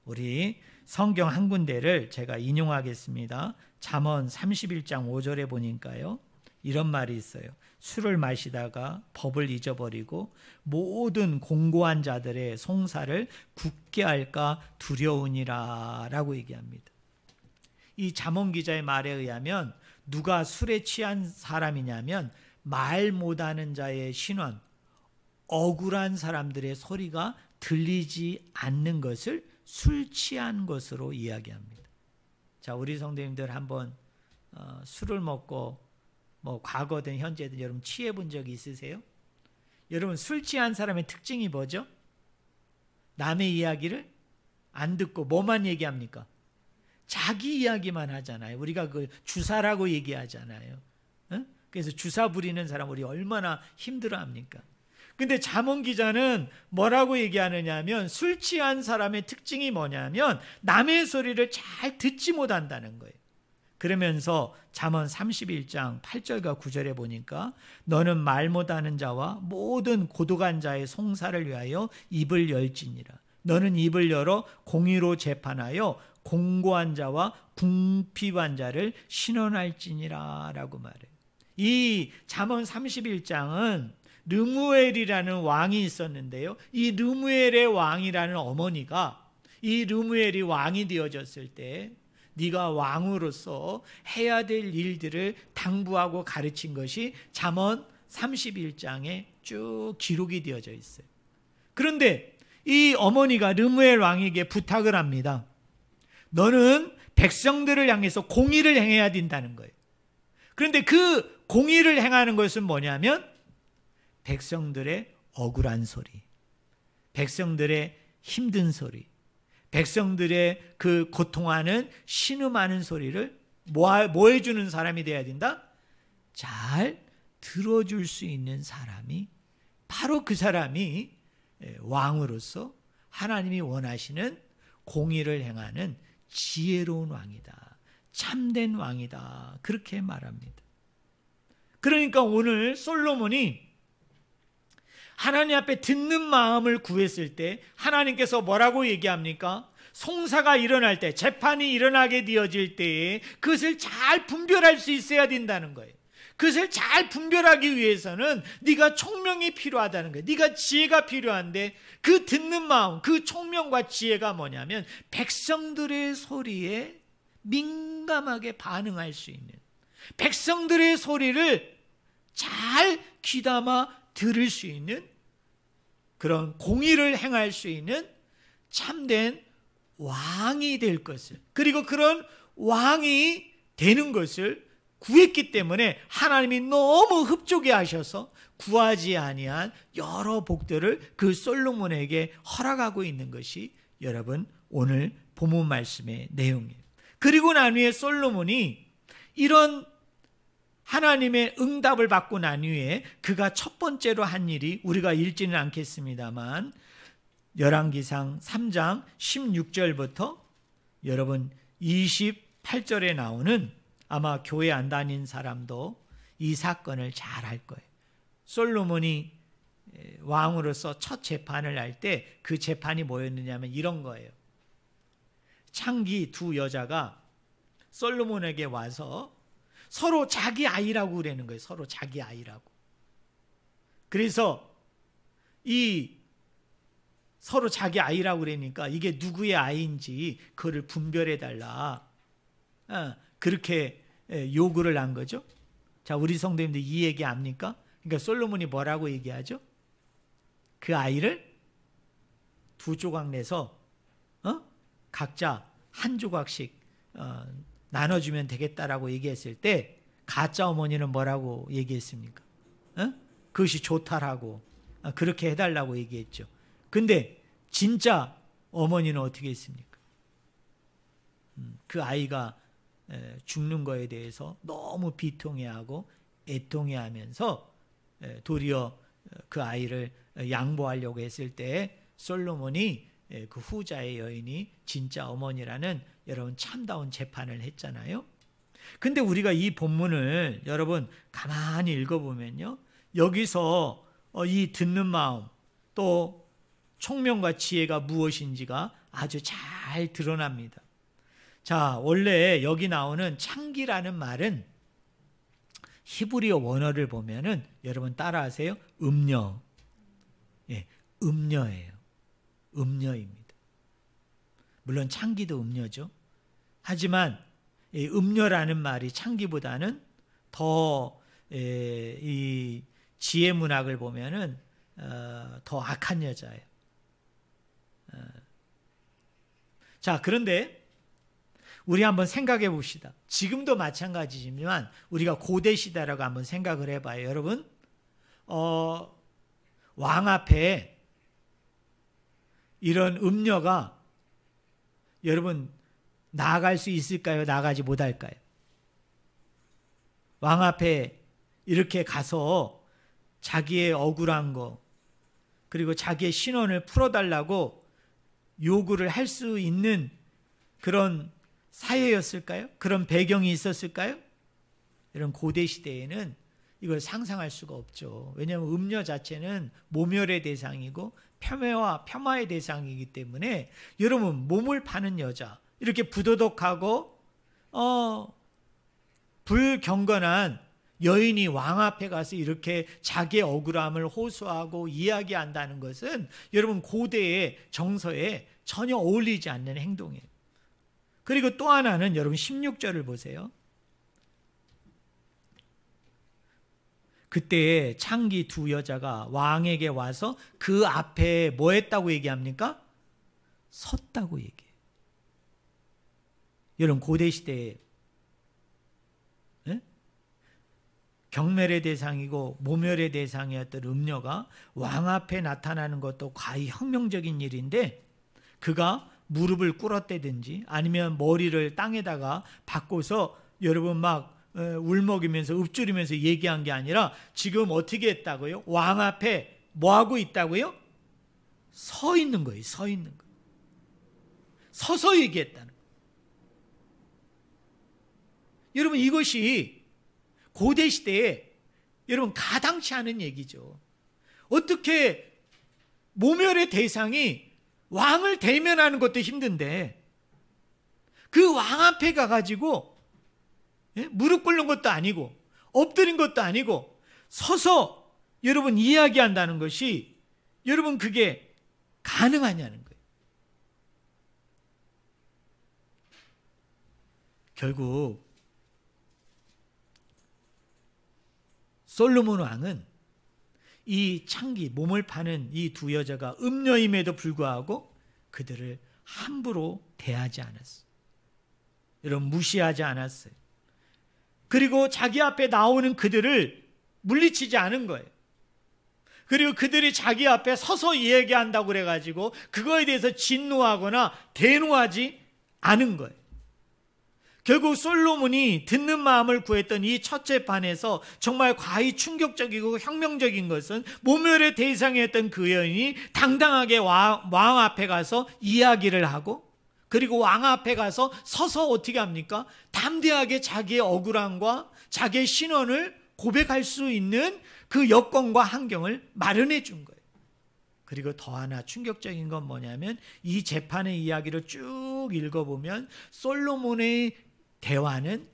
우리 성경 한 군데를 제가 인용하겠습니다. 잠언 31장 5절에 보니까요. 이런 말이 있어요. 술을 마시다가 법을 잊어버리고 모든 공고한 자들의 송사를 굳게 할까 두려우니라 라고 얘기합니다. 이 잠언 기자의 말에 의하면 누가 술에 취한 사람이냐면 말 못하는 자의 신원, 억울한 사람들의 소리가 들리지 않는 것을 술 취한 것으로 이야기합니다. 자, 우리 성도님들 한번 술을 먹고 뭐 과거든 현재든 여러분 취해 본 적이 있으세요? 여러분 술 취한 사람의 특징이 뭐죠? 남의 이야기를 안 듣고 뭐만 얘기합니까? 자기 이야기만 하잖아요. 우리가 그걸 주사라고 얘기하잖아요. 그래서 주사 부리는 사람 우리 얼마나 힘들어합니까? 근데 잠언 기자는 뭐라고 얘기하느냐 하면 술 취한 사람의 특징이 뭐냐면 남의 소리를 잘 듣지 못한다는 거예요. 그러면서 잠언 31장 8절과 9절에 보니까 너는 말 못하는 자와 모든 고독한 자의 송사를 위하여 입을 열지니라. 너는 입을 열어 공의로 재판하여 공고한 자와 궁핍한 자를 신원할지니라 라고 말해요. 이 잠언 31장은 르무엘이라는 왕이 있었는데요. 이 르무엘의 왕이라는 어머니가 이 르무엘이 왕이 되어졌을 때 네가 왕으로서 해야 될 일들을 당부하고 가르친 것이 잠언 31장에 쭉 기록이 되어져 있어요. 그런데 이 어머니가 르무엘 왕에게 부탁을 합니다. 너는 백성들을 향해서 공의를 행해야 된다는 거예요. 그런데 그 공의를 행하는 것은 뭐냐면 백성들의 억울한 소리, 백성들의 힘든 소리, 백성들의 그 고통하는 신음하는 소리를 뭐 해주는 사람이 돼야 된다? 잘 들어줄 수 있는 사람이, 바로 그 사람이 왕으로서 하나님이 원하시는 공의를 행하는 지혜로운 왕이다, 참된 왕이다, 그렇게 말합니다. 그러니까 오늘 솔로몬이 하나님 앞에 듣는 마음을 구했을 때 하나님께서 뭐라고 얘기합니까? 송사가 일어날 때, 재판이 일어나게 되어질 때에 그것을 잘 분별할 수 있어야 된다는 거예요. 그것을 잘 분별하기 위해서는 네가 총명이 필요하다는 거예요. 네가 지혜가 필요한데, 그 듣는 마음, 그 총명과 지혜가 뭐냐면 백성들의 소리에 민감하게 반응할 수 있는, 백성들의 소리를 잘 귀담아 들을 수 있는, 그런 공의를 행할 수 있는 참된 왕이 될 것을, 그리고 그런 왕이 되는 것을 구했기 때문에 하나님이 너무 흡족해 하셔서 구하지 아니한 여러 복들을 그 솔로몬에게 허락하고 있는 것이 여러분 오늘 본문 말씀의 내용이에요. 그리고 난 후에 솔로몬이 이런 하나님의 응답을 받고 난 후에 그가 첫 번째로 한 일이, 우리가 읽지는 않겠습니다만 열왕기상 3장 16절부터 여러분 28절에 나오는, 아마 교회 안 다닌 사람도 이 사건을 잘 알 거예요. 솔로몬이 왕으로서 첫 재판을 할 때 그 재판이 뭐였느냐면 이런 거예요. 창기 두 여자가 솔로몬에게 와서 서로 자기 아이라고 그러는 거예요. 서로 자기 아이라고. 그래서 서로 자기 아이라고 그러니까 이게 누구의 아이인지 그거를 분별해 달라, 그렇게 요구를 한 거죠. 자, 우리 성도님들 이 얘기 압니까? 그러니까 솔로몬이 뭐라고 얘기하죠? 그 아이를 두 조각 내서 각자 한 조각씩 나눠주면 되겠다라고 얘기했을 때 가짜 어머니는 뭐라고 얘기했습니까? 그것이 좋다라고, 그렇게 해달라고 얘기했죠. 근데 진짜 어머니는 어떻게 했습니까? 그 아이가 죽는 거에 대해서 너무 비통해하고 애통해하면서 도리어 그 아이를 양보하려고 했을 때 솔로몬이 그 후자의 여인이 진짜 어머니라는 여러분 참다운 재판을 했잖아요. 근데 우리가 이 본문을 여러분 가만히 읽어보면요, 여기서 이 듣는 마음 또 총명과 지혜가 무엇인지가 아주 잘 드러납니다. 자, 원래 여기 나오는 창기라는 말은 히브리어 원어를 보면은 여러분 따라하세요. 음녀. 예, 음녀예요. 음녀입니다. 물론 창기도 음녀죠. 하지만 이 음녀라는 말이 창기보다는 더 이 지혜 문학을 보면은 더 악한 여자예요. 자, 그런데 우리 한번 생각해 봅시다. 지금도 마찬가지지만 우리가 고대 시대라고 한번 생각을 해봐요. 여러분, 왕 앞에 이런 음녀가 여러분 나아갈 수 있을까요? 나가지 못할까요? 왕 앞에 이렇게 가서 자기의 억울한 거, 그리고 자기의 신원을 풀어달라고 요구를 할 수 있는 그런 사회였을까요? 그런 배경이 있었을까요? 이런 고대 시대에는 이걸 상상할 수가 없죠. 왜냐하면 음녀 자체는 모멸의 대상이고 폄하의 대상이기 때문에, 여러분 몸을 파는 여자, 이렇게 부도덕하고 불경건한 여인이 왕 앞에 가서 이렇게 자기의 억울함을 호소하고 이야기한다는 것은 여러분 고대의 정서에 전혀 어울리지 않는 행동이에요. 그리고 또 하나는 여러분 16절을 보세요. 그때 창기 두 여자가 왕에게 와서 그 앞에 뭐 했다고 얘기합니까? 섰다고 얘기해요. 여러분, 고대 시대에 경멸의 대상이고 모멸의 대상이었던 음녀가 왕 앞에 나타나는 것도 과히 혁명적인 일인데, 그가 무릎을 꿇었다든지 아니면 머리를 땅에다가 박고서 여러분 막 울먹이면서 읊조리면서 얘기한 게 아니라 지금 어떻게 했다고요? 왕 앞에 뭐 하고 있다고요? 서 있는 거예요. 서 있는 거예요. 서서 얘기했다는 거예요. 여러분, 이것이 고대 시대에 여러분 가당치 않은 얘기죠. 어떻게 모멸의 대상이 왕을 대면하는 것도 힘든데 그 왕 앞에 가가지고 무릎 꿇는 것도 아니고 엎드린 것도 아니고 서서 여러분 이야기한다는 것이 여러분 그게 가능하냐는 거예요. 결국 솔로몬 왕은 이 창기 몸을 파는 이 두 여자가 음녀임에도 불구하고 그들을 함부로 대하지 않았어요. 여러분, 무시하지 않았어요. 그리고 자기 앞에 나오는 그들을 물리치지 않은 거예요. 그리고 그들이 자기 앞에 서서 이야기한다고 그래가지고 그거에 대해서 진노하거나 대노하지 않은 거예요. 결국 솔로몬이 듣는 마음을 구했던 이 첫째 판에서 정말 과히 충격적이고 혁명적인 것은 모멸의 대상이었던 그 여인이 당당하게 왕 앞에 가서 이야기를 하고, 그리고 왕 앞에 가서 서서 어떻게 합니까? 담대하게 자기의 억울함과 자기의 신원을 고백할 수 있는 그 여건과 환경을 마련해 준 거예요. 그리고 더 하나 충격적인 건 뭐냐면 이 재판의 이야기를 쭉 읽어보면 솔로몬의 대화는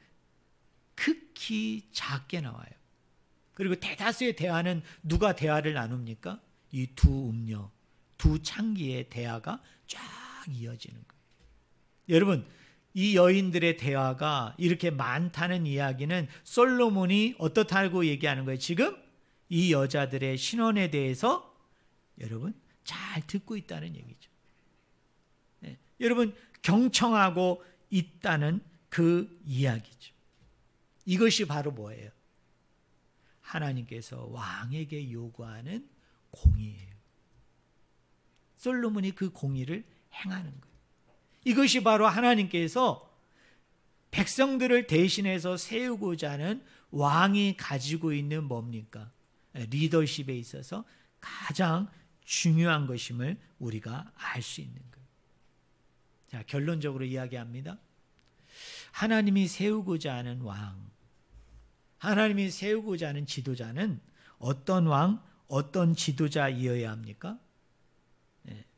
극히 작게 나와요. 그리고 대다수의 대화는 누가 대화를 나눕니까? 이 두 음녀, 두 창기의 대화가 쫙 이어지는 거예요. 여러분, 이 여인들의 대화가 이렇게 많다는 이야기는 솔로몬이 어떻다고 얘기하는 거예요? 지금 이 여자들의 신원에 대해서 여러분 잘 듣고 있다는 얘기죠. 네. 여러분, 경청하고 있다는 그 이야기죠. 이것이 바로 뭐예요? 하나님께서 왕에게 요구하는 공의예요. 솔로몬이 그 공의를 행하는 거예요. 이것이 바로 하나님께서 백성들을 대신해서 세우고자 하는 왕이 가지고 있는 뭡니까? 리더십에 있어서 가장 중요한 것임을 우리가 알 수 있는 거예요. 자, 결론적으로 이야기합니다. 하나님이 세우고자 하는 왕, 하나님이 세우고자 하는 지도자는 어떤 왕, 어떤 지도자이어야 합니까?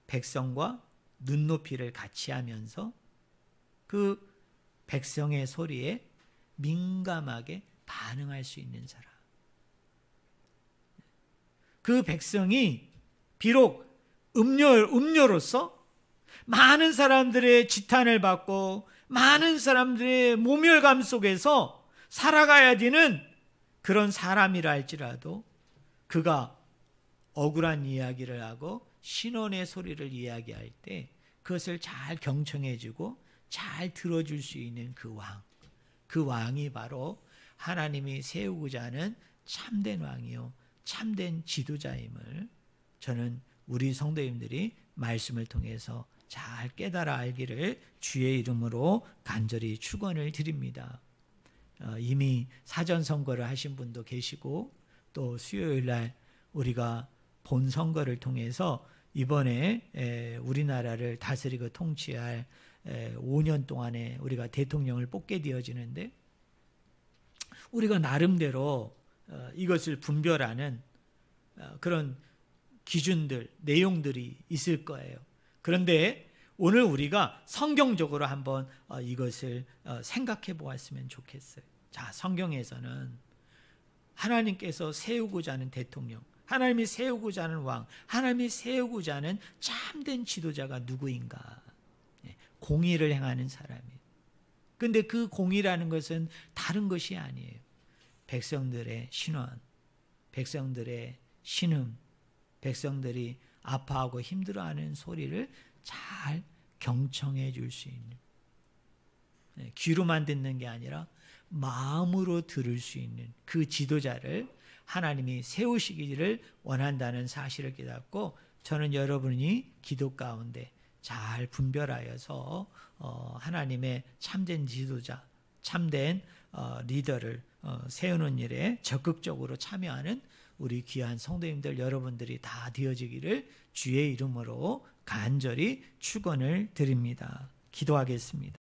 백성과 눈높이를 같이 하면서 그 백성의 소리에 민감하게 반응할 수 있는 사람. 그 백성이 비록 음료로서 많은 사람들의 지탄을 받고 많은 사람들의 모멸감 속에서 살아가야 되는 그런 사람이라 할지라도 그가 억울한 이야기를 하고 신원의 소리를 이야기할 때 그것을 잘 경청해주고 잘 들어줄 수 있는 그 왕, 그 왕이 바로 하나님이 세우고자 하는 참된 왕이요 참된 지도자임을 저는 우리 성도님들이 말씀을 통해서 잘 깨달아 알기를 주의 이름으로 간절히 축원을 드립니다. 이미 사전 선거를 하신 분도 계시고 또 수요일 날 우리가 본 선거를 통해서 이번에 우리나라를 다스리고 통치할 5년 동안에 우리가 대통령을 뽑게 되어지는데 우리가 나름대로 이것을 분별하는 그런 기준들, 내용들이 있을 거예요. 그런데 오늘 우리가 성경적으로 한번 이것을 생각해 보았으면 좋겠어요. 자, 성경에서는 하나님께서 세우고자 하는 대통령, 하나님이 세우고자 하는 왕, 하나님이 세우고자 하는 참된 지도자가 누구인가? 공의를 행하는 사람이에요. 근데 그 공의라는 것은 다른 것이 아니에요. 백성들의 신원, 백성들의 신음, 백성들이 아파하고 힘들어하는 소리를 잘 경청해 줄 수 있는, 귀로만 듣는 게 아니라 마음으로 들을 수 있는 그 지도자를 하나님이 세우시기를 원한다는 사실을 깨닫고, 저는 여러분이 기도 가운데 잘 분별하여서 하나님의 참된 지도자, 참된 리더를 세우는 일에 적극적으로 참여하는 우리 귀한 성도님들 여러분들이 다 되어지기를 주의 이름으로 간절히 축원을 드립니다. 기도하겠습니다.